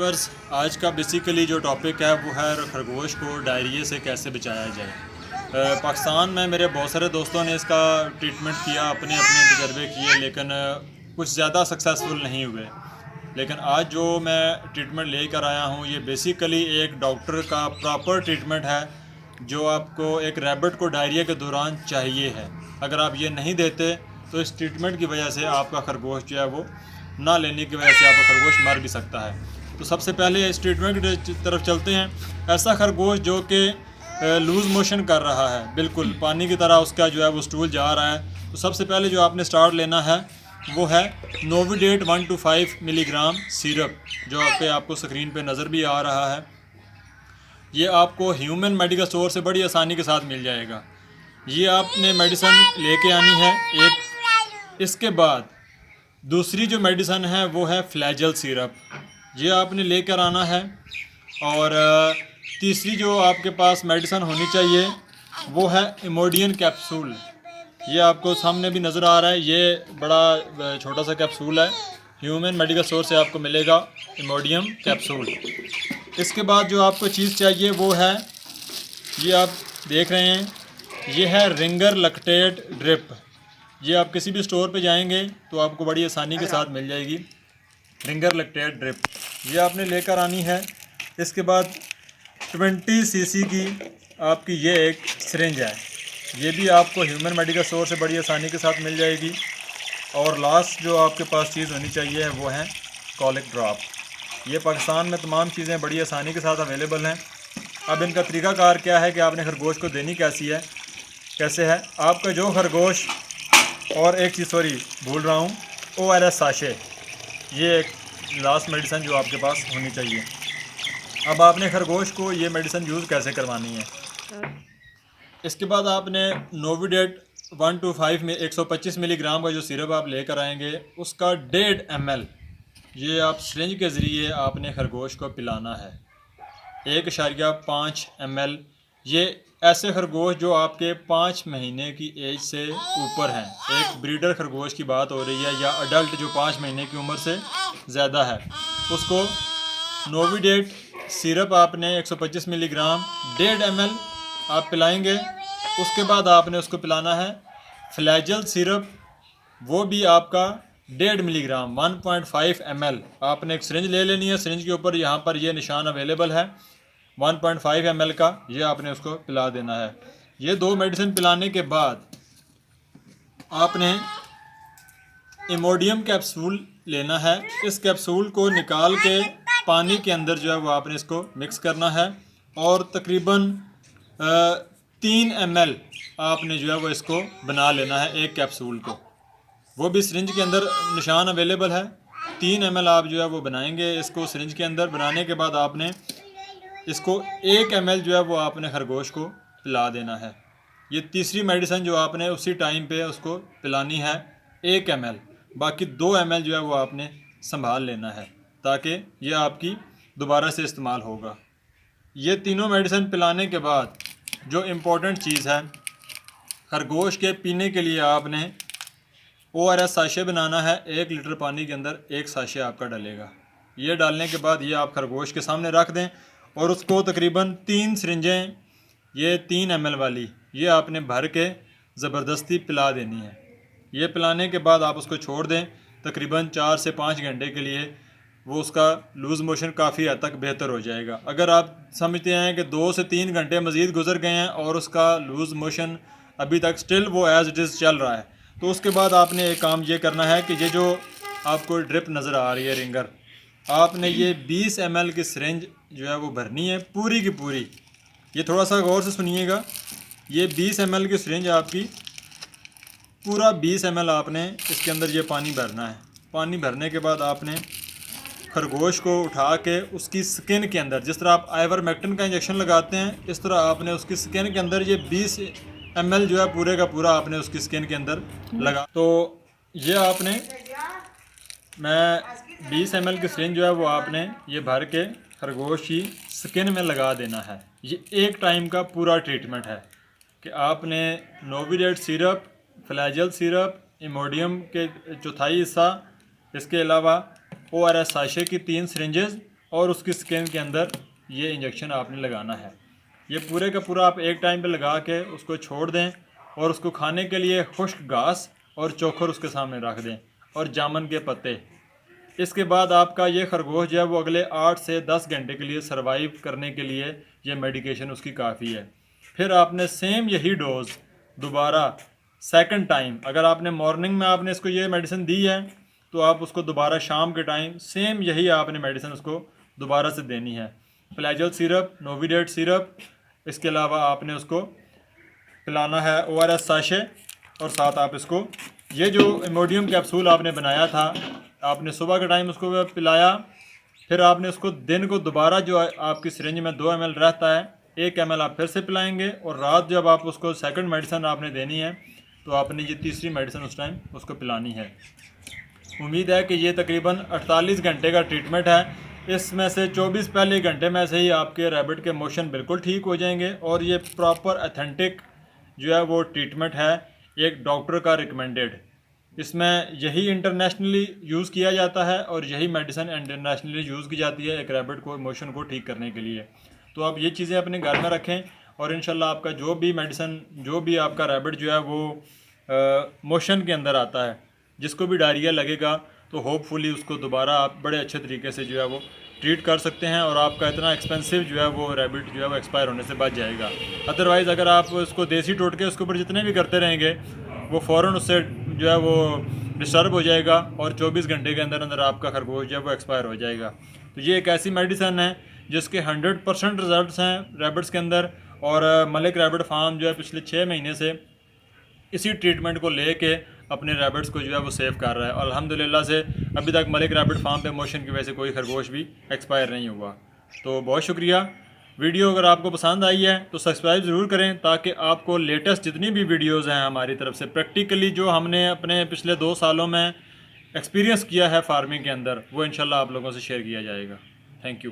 Viewers, आज का basically जो टॉपिक है वो है खरगोश को डायरिया से कैसे बचाया जाए। पाकिस्तान में मेरे बहुत सारे दोस्तों ने इसका ट्रीटमेंट किया, अपने अपने तजर्बे किए, लेकिन कुछ ज़्यादा सक्सेसफुल नहीं हुए। लेकिन आज जो मैं ट्रीटमेंट लेकर आया हूँ ये बेसिकली एक डॉक्टर का प्रॉपर ट्रीटमेंट है जो आपको एक रैबिट को डायरिया के दौरान चाहिए है। अगर आप ये नहीं देते तो इस ट्रीटमेंट की वजह से आपका खरगोश जो है वो ना लेने की वजह से आपका खरगोश मर भी सकता है। तो सबसे पहले इस ट्रीटमेंट की तरफ चलते हैं। ऐसा खरगोश जो कि लूज़ मोशन कर रहा है, बिल्कुल पानी की तरह उसका जो है वो स्टूल जा रहा है, तो सबसे पहले जो आपने स्टार्ट लेना है वो है नोविडेट 1 to 5 मिलीग्राम सिरप, जो आपको स्क्रीन पे नज़र भी आ रहा है। ये आपको ह्यूमन मेडिकल स्टोर से बड़ी आसानी के साथ मिल जाएगा। ये आपने मेडिसिन लेके आनी है एक। इसके बाद दूसरी जो मेडिसिन है वो है फ्लैजल सिरप, ये आपने लेकर आना है। और तीसरी जो आपके पास मेडिसिन होनी चाहिए वो है इमोडियन कैप्सूल। ये आपको सामने भी नज़र आ रहा है, ये बड़ा छोटा सा कैप्सूल है, ह्यूमन मेडिकल स्टोर से आपको मिलेगा इमोडियम कैप्सूल। इसके बाद जो आपको चीज़ चाहिए वो है, ये आप देख रहे हैं, ये है रिंगर लैक्टेट ड्रिप। ये आप किसी भी स्टोर पे जाएंगे तो आपको बड़ी आसानी के साथ मिल जाएगी रिंगर लैक्टेट ड्रिप, ये आपने लेकर आनी है। इसके बाद 20 सीसी की आपकी ये एक सिरिंज है, ये भी आपको ह्यूमन मेडिकल स्टोर से बड़ी आसानी के साथ मिल जाएगी। और लास्ट जो आपके पास चीज़ होनी चाहिए वो है कॉलिक ड्रॉप। ये पाकिस्तान में तमाम चीज़ें बड़ी आसानी के साथ अवेलेबल हैं। अब इनका तरीक़ाकार क्या है कि आपने खरगोश को देनी कैसे है आपका जो खरगोश, और एक चीज़ सॉरी भूल रहा हूँ, ORS साशे, ये एक लास्ट मेडिसिन जो आपके पास होनी चाहिए। अब आपने खरगोश को ये मेडिसिन यूज़ कैसे करवानी है, इसके बाद आपने नोविडेट 1 to 5 में 125 मिलीग्राम का जो सिरप आप लेकर आएंगे उसका 1.5 ml ये आप सिरिंज के ज़रिए आपने खरगोश को पिलाना है। 1.5 ml ये ऐसे खरगोश जो आपके 5 महीने की एज से ऊपर हैं, एक ब्रीडर खरगोश की बात हो रही है या अडल्ट जो 5 महीने की उम्र से ज़्यादा है, उसको नोविडेट सिरप आपने 125 मिलीग्राम 1.5 ml आप पिलाएंगे। उसके बाद आपने उसको पिलाना है फ्लैजल सिरप, वो भी आपका 1.5 मिलीग्राम 1.5 ml आपने एक सिरिंज ले लेनी है। सिरिंज के ऊपर यहाँ पर ये निशान अवेलेबल है 1.5 ml का, ये आपने उसको पिला देना है। ये दो मेडिसिन पिलाने के बाद आपने इमोडियम कैप्सूल लेना है। इस कैप्सूल को निकाल के पानी के अंदर जो है वो आपने इसको मिक्स करना है और तकरीबन 3 ml आपने जो है वो इसको बना लेना है एक कैप्सूल को, वो भी सिरिंज के अंदर निशान अवेलेबल है। 3 ml आप जो है वो बनाएंगे इसको सिरिंज के अंदर। बनाने के बाद आपने इसको 1 ml जो है वो आपने खरगोश को पिला देना है। ये तीसरी मेडिसिन जो आपने उसी टाइम पे उसको पिलानी है 1 ml, बाकी 2 ml जो है वो आपने संभाल लेना है ताकि ये आपकी दोबारा से इस्तेमाल होगा। ये तीनों मेडिसिन पिलाने के बाद जो इम्पोर्टेंट चीज़ है, खरगोश के पीने के लिए आपने ORS साशे बनाना है। 1 लीटर पानी के अंदर 1 साशे आपका डलेगा। ये डालने के बाद ये आप खरगोश के सामने रख दें और उसको तकरीबन 3 सिरिंजें, ये 3 ml वाली, ये आपने भर के ज़बरदस्ती पिला देनी है। ये पिलाने के बाद आप उसको छोड़ दें तकरीबन 4 से 5 घंटे के लिए, वो उसका लूज़ मोशन काफ़ी हद तक बेहतर हो जाएगा। अगर आप समझते हैं कि 2 से 3 घंटे मज़ीद गुजर गए हैं और उसका लूज़ मोशन अभी तक स्टिल वो एज़ इट इज़ चल रहा है, तो उसके बाद आपने एक काम ये करना है कि ये जो आपको ड्रिप नज़र आ रही है रिंगर, आपने ये 20 ml की सिरिंज जो है वो भरनी है पूरी की पूरी। ये थोड़ा सा गौर से सुनिएगा, ये 20 ml की सिरिंज आपकी पूरा 20 ml आपने इसके अंदर ये पानी भरना है। पानी भरने के बाद आपने खरगोश को उठा के उसकी स्किन के अंदर, जिस तरह आप आइवरमेक्टिन का इंजेक्शन लगाते हैं, इस तरह आपने उसकी स्किन के अंदर ये 20 ml जो है पूरे का पूरा आपने उसकी स्किन के अंदर लगा। तो ये आपने 20 ml की सिरिंज जो है वो आपने ये भर के खरगोश की स्किन में लगा देना है। ये एक टाइम का पूरा ट्रीटमेंट है कि आपने नोविडेट सिरप, फ्लैजल सिरप, इमोडियम के चौथाई हिस्सा, इसके अलावा ORS साशे की 3 सिरिंजेस और उसकी स्किन के अंदर ये इंजेक्शन आपने लगाना है। ये पूरे का पूरा आप एक टाइम पे लगा के उसको छोड़ दें और उसको खाने के लिए खुश्क घास और चोखर उसके सामने रख दें और जामुन के पत्ते। इसके बाद आपका ये खरगोश जो है वो अगले 8 से 10 घंटे के लिए सरवाइव करने के लिए ये मेडिकेशन उसकी काफ़ी है। फिर आपने सेम यही डोज़ दोबारा सेकंड टाइम, अगर आपने मॉर्निंग में आपने इसको ये मेडिसिन दी है तो आप उसको दोबारा शाम के टाइम सेम यही आपने मेडिसिन उसको दोबारा से देनी है। फ्लैजल सिरप, नोविडेट सिरप, इसके अलावा आपने उसको पिलाना है ORS साशे, और साथ आप इसको ये जो इमोडियम कैप्सूल आपने बनाया था आपने सुबह के टाइम उसको पिलाया। फिर आपने उसको दिन को दोबारा जो आपकी सिरिंज में 2 ml रहता है 1 ml आप फिर से पिलाएंगे, और रात जब आप उसको सेकंड मेडिसिन आपने देनी है तो आपने ये तीसरी मेडिसिन उस टाइम उसको पिलानी है। उम्मीद है कि ये तकरीबन 48 घंटे का ट्रीटमेंट है। इसमें से 24 पहले घंटे में से ही आपके रैबिट के मोशन बिल्कुल ठीक हो जाएंगे, और ये प्रॉपर अथेंटिक जो है वो ट्रीटमेंट है, एक डॉक्टर का रिकमेंडेड। इसमें यही इंटरनेशनली यूज़ किया जाता है और यही मेडिसिन इंटरनेशनली यूज़ की जाती है एक रैबिट को मोशन को ठीक करने के लिए। तो आप ये चीज़ें अपने घर में रखें और इंशाल्लाह आपका जो भी मेडिसिन, जो भी आपका रैबिट जो है वो मोशन के अंदर आता है, जिसको भी डायरिया लगेगा तो होपफुली उसको दोबारा आप बड़े अच्छे तरीके से जो है वो ट्रीट कर सकते हैं, और आपका इतना एक्सपेंसिव जो है वो रैबिट जो है वो एक्सपायर होने से बच जाएगा। अदरवाइज़ अगर आप उसको देसी टोटके उसके ऊपर जितने भी करते रहेंगे वो फ़ौरन उससे जो है वो डिस्टर्ब हो जाएगा और 24 घंटे के अंदर अंदर आपका खरगोश जो है वो एक्सपायर हो जाएगा। तो ये एक ऐसी मेडिसन है जिसके 100% रिजल्ट्स हैं रैबिट्स के अंदर, और मलिक रैबिट फार्म जो है पिछले 6 महीने से इसी ट्रीटमेंट को लेके अपने रैबिट्स को जो है वो सेव कर रहा है, और अल्हम्दुलिल्लाह से अभी तक मलिक रैबिट फार्म पे मोशन की वजह से कोई खरगोश भी एक्सपायर नहीं हुआ। तो बहुत शुक्रिया। वीडियो अगर आपको पसंद आई है तो सब्सक्राइब ज़रूर करें ताकि आपको लेटेस्ट जितनी भी वीडियोज़ हैं हमारी तरफ से प्रैक्टिकली जो हमने अपने पिछले 2 सालों में एक्सपीरियंस किया है फार्मिंग के अंदर, वो इंशाल्लाह आप लोगों से शेयर किया जाएगा। Thank you.